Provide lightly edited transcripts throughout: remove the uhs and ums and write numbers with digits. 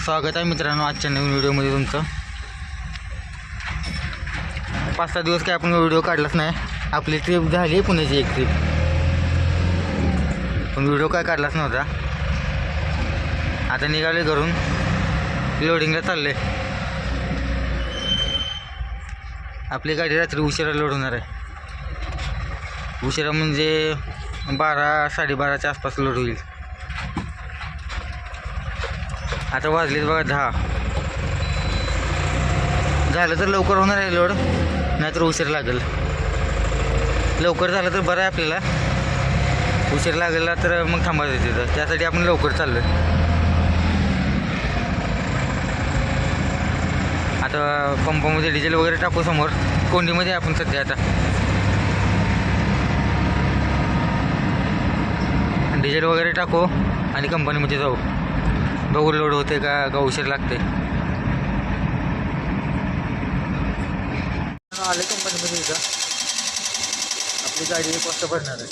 स्वागत आहे मित्रांनो आजच्या नवीन व्हिडिओमध्ये तुमचं. 5-6 दिवस काय आपण व्हिडिओ काढलाच नाही. आपली ट्रिप झाली पुण्याची एक ट्रिप, पण व्हिडिओ काय काढलाच नव्हता. आता निघाले घरून, लोडिंगला चालले. आपली गाडी रात्री उशिरा लोड होणार आहे. उशिरा म्हणजे 12-12:30च्या आसपास लोड होईल. आता वाजलेत बघा 10. झालं तर लवकर होणार आहे लोड, नाहीतर उशीर लागेल. लवकर झालं तर बरं आहे आपल्याला, उशीर लागेल तर मग थांबायचं तिथं. त्यासाठी आपण लवकर चाललो. आता पंपामध्ये डिझेल वगैरे टाकू. समोर कोंडीमध्ये आपण सध्या आता डिझेल वगैरे टाकू आणि कंपनीमध्ये जाऊ. बघू लोड होते का उशीर लागते. आले कंपनीमध्ये इथं. आपली गाडी 1 वाजता भरणार आहे.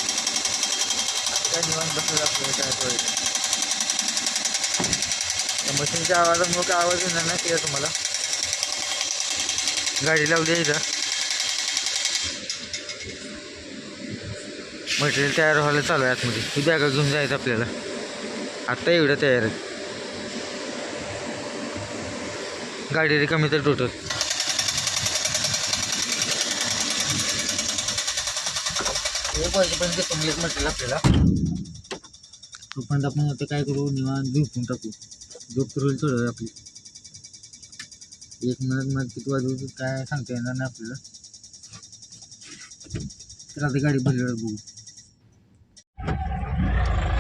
काय निवांत बसलं आपल्याला काय थोडं. मशीनच्या आवाजामुळे काय आवाज येणार नाही क्लिअर तुम्हाला. गाडी लावली आहे इथं. मटेरियल तयार व्हायला चालू आहे आतमध्ये. ही बॅगा घेऊन जायचं आपल्याला. आत्ता एवढं तयार आहे. गाडी रिकामी तर टोटल. एक वाजेपर्यंत कम्प्लीट मटेरियल आपल्याला. तोपर्यंत आपण आता काय करू, निवांत झोपून टाकू. झोप तर होईल थोडं आपली. 1 मिनिट किती वाजू काय सांगता येणार नाही आपल्याला. तर आता गाडी भरल्यावर बघू.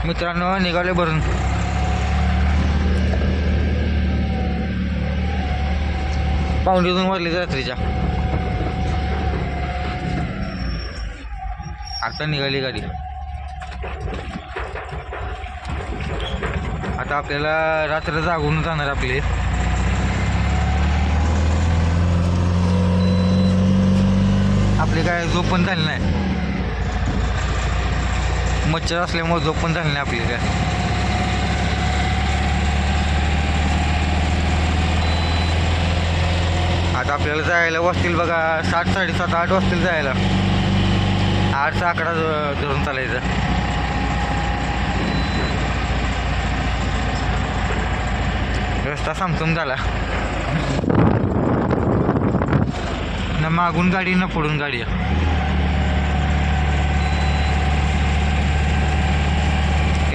मित्रांनो निघाले भरून. पावणे 2 वाजले रात्रीच्या. आता निघाली गाडी. आता आपल्याला रात्र जागून जाणार आपले. आपली काय झोप पण झाली नाही. मच्छर असल्यामुळे झोप पण झाली नाही आपली काय. आता आपल्याला जायला वाजतील बघा 7, 7:30, 8 वाजतील जायला. 8चा आकडा धरून चालायचा. रस्ता समसम झाला. ना मागून गाडी ना पुढून गाडी.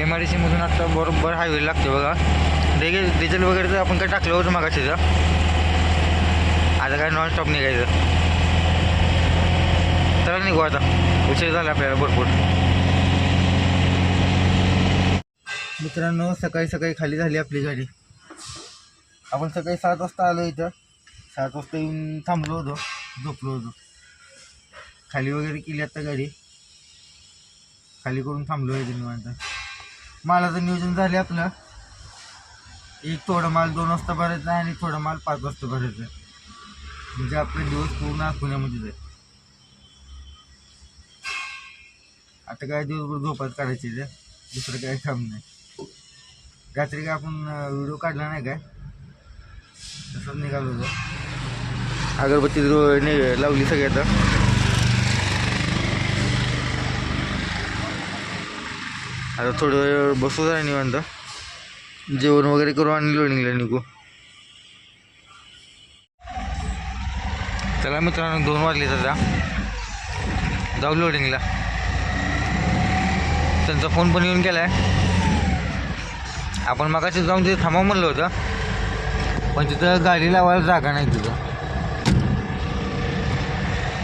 MIDC मधून आता बरोबर हायवे लागते बघा. डिझेल वगैरे तर आपण काय टाकलं होतं मागाशीचं. आता काय नॉन स्टॉप निघायचं. चला निघू आता, उशीर झाला आपल्याला भरपूर. मित्रांनो सकाळी सकाळी खाली झाली आपली गाडी. आपण सकाळी 7 वाजता आलो इथं. 7 वाजता येऊन थांबलो होतो, झोपलो होतो. खाली वगैरे केली आता गाडी. खाली करून थांबलो आहे निवांत. मालाचं नियोजन झाले आपलं. एक थोडं माल 2 वाजता भरायचं आहे आणि थोडं माल 5 वाजता भरायचं आहे. म्हणजे आपले दिवस पूर्ण पुण्यामध्ये जाईल. आता काय दिवसभर झोपात काढायचे ते, दुसरं काय काम नाही. रात्री काय आपण व्हिडिओ काढला नाही काय, तसंच निघालो होतो. अगरबत्ती लावली सगळ्यात. आता थोडं वेळ बसू जरा निवांत. जेवण वगैरे करू आणि लोडिंगला निघू. चला मित्रांनो 2 वाजले आता. जाऊ लोडिंगला. त्यांचा फोन पण येऊन गेला आहे. आपण मगाशी जाऊन तिथे थांबा म्हणलं होतं, पण तिथं गाडी लावायला जागा नाही तिथं.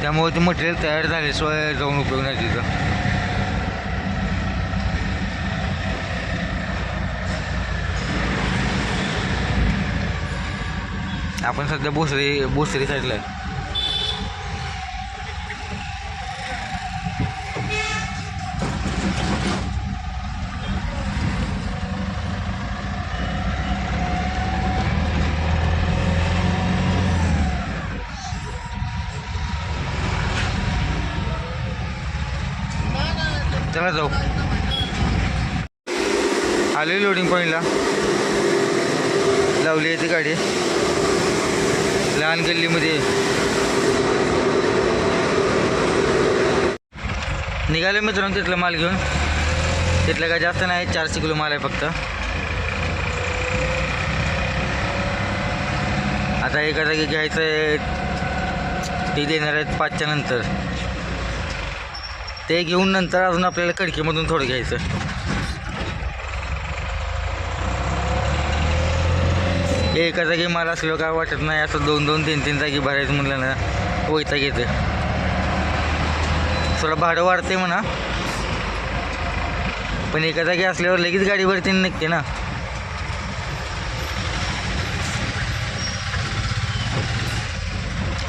त्यामुळे ते मटेरियल तयार झाल्याशिवाय जाऊन उपयोग नाही तिथं. आपण सध्या भोसरी साईडला आहे. चला जाऊ. आले लोडिंग पॉईंटला. लावली आहे ती गाडी लहान गल्लीमध्ये. निघाले मित्रांनो तिथला माल घेऊन. तिथलं काय जास्त नाही, 400 किलो माल आहे फक्त. आता एका जागी घ्यायचं आहे, ते देणार आहेत 5च्या नंतर. ते घेऊन नंतर अजून आपल्याला खडकीमधून थोडं घ्यायचं. एका जागी माल असल्यावर काय वाटत नाही, असं 2-2, 3-3 जागी भरायचं म्हणलं ना वैताग येते. थोडं भाडं वाढते म्हणा, पण एका जागी असल्यावर लगेच गाडीवरती निघते ना.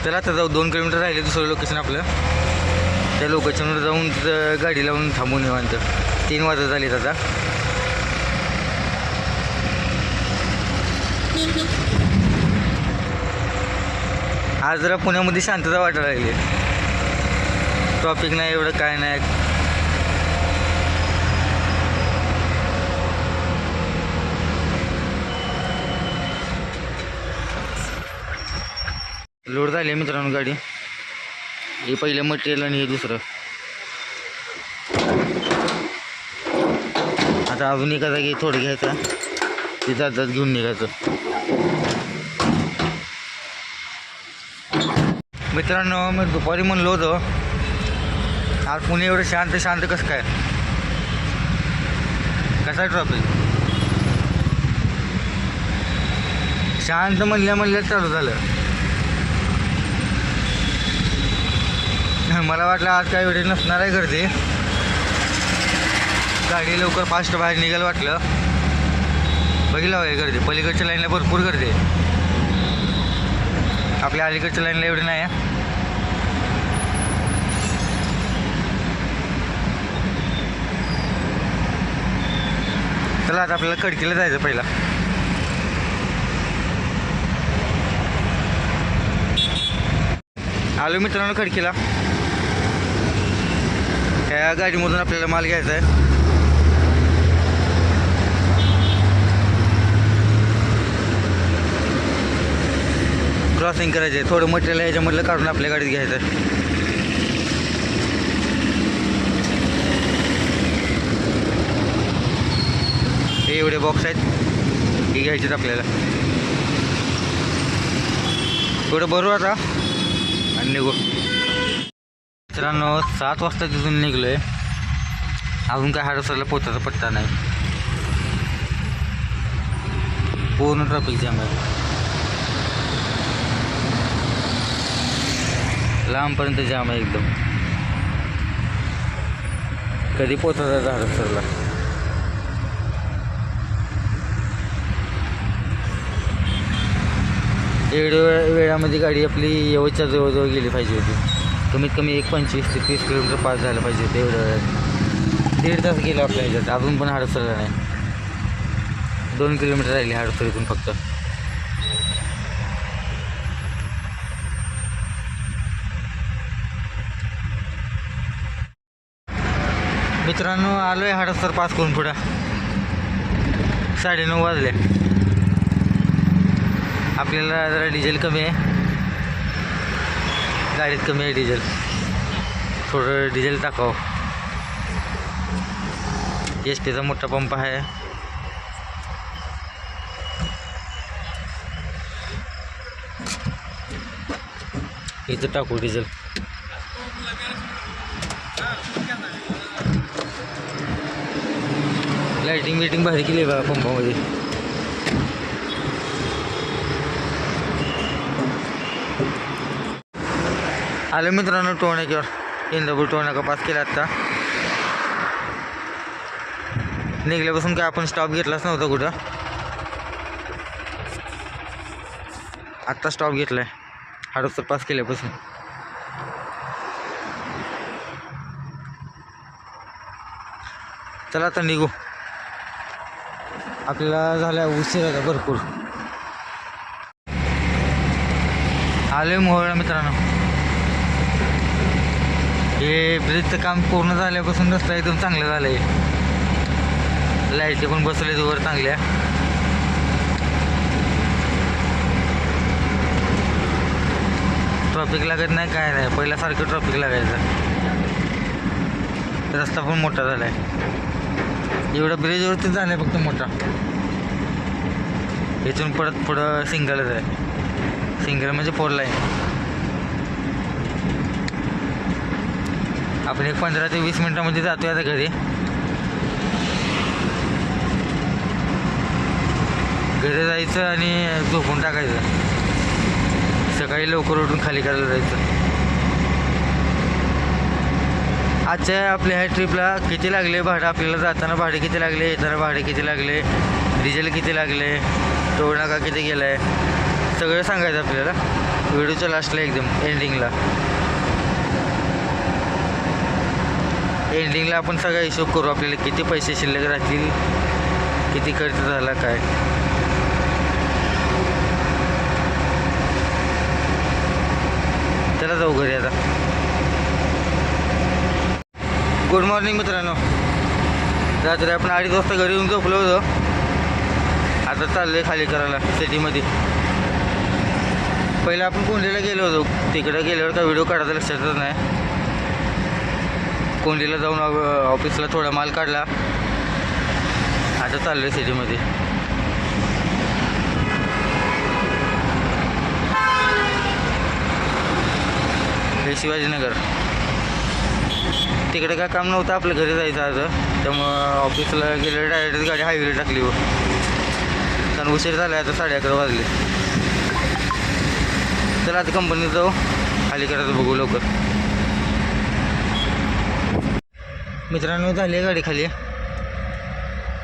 तर आता जाऊ, 2 किलोमीटर राहिले दुसरं लोकेशन आपलं. त्या लोकेशनवर जाऊन तिथं गाडी लावून थांबून निवांत. 3 वाजत झालीत आता. आज जरा पुण्यामध्ये शांतता वाटायला लागली. ट्रॉफिक नाही एवढं, काय नाही. लोड झाली आहे मित्रांनो गाडी. हे पहिलं मटेरियल आणि हे दुसरं. आता अजून एका जागी थोडं घ्यायचं, ते जात घेऊन निघायचं. मित्रांनो मी दुपारी म्हणलो होतो आज पुणे एवढं शांत शांत कसं काय, कसा ट्रॉफिक शांत म्हणल्या चालू झालं. मला वाटलं आज काय एवढे नसणार आहे गर्दी. गाडी लवकर फास्ट बाहेर निघायला वाटलं. बघितलं आहे गर्दी, पलीकडच्या लाईनला भरपूर गर्दी आहे. आपल्या अलीकडच्या लाईनला एवढी नाही आहे. चला आता आपल्याला खडकीला जायचं पहिला. आलो मित्रांनो खडकीला. त्या गाडीमधून आपल्याला माल घ्यायचा आहे. क्रॉसिंग करायचं आहे. थोडं मटेरियल ह्याच्यामधलं काढून आपल्या गाडीत घ्यायचं आहे. हे एवढे बॉक्स आहेत, हे घ्यायचे आपल्याला. थोडं भरू आता आणि निघू. मित्रांनो 7 वाजता तिथून निघलो आहे. अजून काय हडपसरला पोचायचा पत्ता नाही. पूर्ण ट्रॅफिक जाम आहे. लांबपर्यंत जाम आहे एकदम. कधी पोचायचं हडपसरला. एवढ्या वेळामध्ये गाडी आपली यवतच्या जवळजवळ गेली पाहिजे होती. कमीत कमी 25 ते 30 किलोमीटर पास झालं पाहिजे होतं. एवढ्या वेळात 1.5 तास गेला आपल्या ह्याच्यात. अजून पण हडपसरला नाही. 2 किलोमीटर राहिली हडपसर इथून फक्त. मित्रांनो आलो आहे हडपसर पास करून पुढं. 9:30 वाजले. आपल्याला जरा डिझेल कमी आहे गाडीत, कमी आहे डिझेल. थोडं डिझेल टाकावं. HP चा मोठा पंप आहे. इथं टाकू डिझेल. लाईटिंग बिटिंग भारी केली आहे बघा पंपामध्ये. आलो मित्रांनो टोळनाक्यावर. इंदापूर टोळनाका पास केला. आत्ता निघल्यापासून काय आपण स्टॉप घेतलाच नव्हता कुठं. आत्ता स्टॉप घेतला आहे हडपसर पास केल्यापासून. चला आता निघू. आपल्याला झाला उशीर होता भरपूर. आलोय मोहोळला मित्रांनो. हे ब्रिजचं काम पूर्ण झाल्यापासून रस्ता एकदम चांगलं झालं आहे. लाईटी पण बसवले वर चांगल्या. ट्रॉफिक लागत नाही काय नाही, पहिल्यासारखं ट्रॉफिक लागायचं. रस्ता पण मोठा झाला आहे. एवढा ब्रिजवरती झाला आहे फक्त मोठा. इथून परत पुढं सिंगलच आहे. सिंगल म्हणजे 4 लाईन. आपण एक 15 ते 20 मिनटामध्ये जातोय आता घरी. घरी जायचं आणि झोपून टाकायचं. सकाळी लवकर उठून खाली करायला जायचं. आजच्या आपल्या ह्या ट्रिपला किती लागले भाडं, आपल्याला जाताना भाडे किती लागले, येताना भाडे किती लागले, डिझेल किती लागले, टोल नाका किती गेला आहे, सगळं सांगायचं आपल्याला व्हिडिओच्या लास्टला एकदम एंडिंगला आपण सगळा हिशोब करू. आपल्याला किती पैसे शिल्लक राहतील, किती खर्च झाला काय. चला जाऊ घरी आता. गुड मॉर्निंग मित्रांनो. रात्री आपण 2:30 वाजता घरी येऊन झोपलो होतो. आता चाललं आहे खाली करायला सिटीमध्ये. पहिला आपण कोंडीला गेलो होतो. तिकडे गेल्यावर का व्हिडिओ काढायचा लक्षातच नाही. कोंडीला जाऊन ऑफिसला थोडा माल काढला. आता चाललं आहे सिटीमध्ये. हे शिवाजीनगर. तिकडे काय काम नव्हतं, आपलं घरी जायचं आज. त्यामुळं ऑफिसला गेलं डायरेक्ट गाडी हायवेला टाकली हो. कारण उशीर झाला आहे, आता 11:30 वाजले. चला आता कंपनीत जाऊ, खाली करायचं बघू लवकर. मित्रांनो झाली गाडी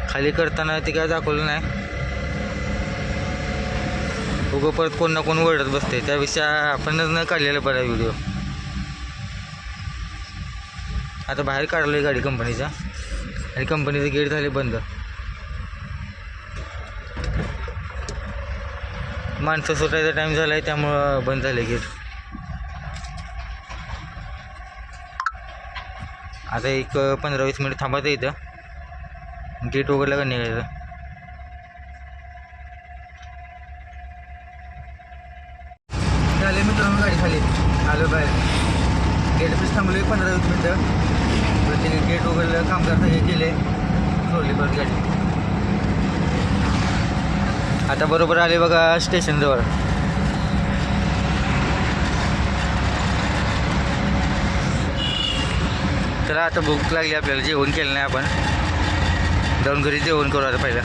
खाली करताना ती काय दाखवलं नाही. उगं परत कोण ना कोण ओरडत बसते, त्यापेक्षा आपणच न काढलेलं बरं व्हिडिओ. आता बाहेर काढलं आहे गाडी कंपनीचा आणि कंपनीचे गेट झाले बंद. माणसं सुटायचा टाईम झाला आहे त्यामुळं बंद झाले गेट. आता एक 15-20 मिनिट थांबायचं इथं. गेट उघडलं का निघायचं. झाले मित्रांनो गाडी खाली आलो बाहेर. गेटपीस थांबलो 15-20 मिनटं. प्रत्येक गेट उघडलं, कामगार सगळे गेले, सोडली परत गाडी. आता बरोबर आले बघा स्टेशनजवळ. चला आता भूक लागली आपल्याला, जेवण केलं नाही आपण. जाऊन घरी जेवण करू आता पहिला.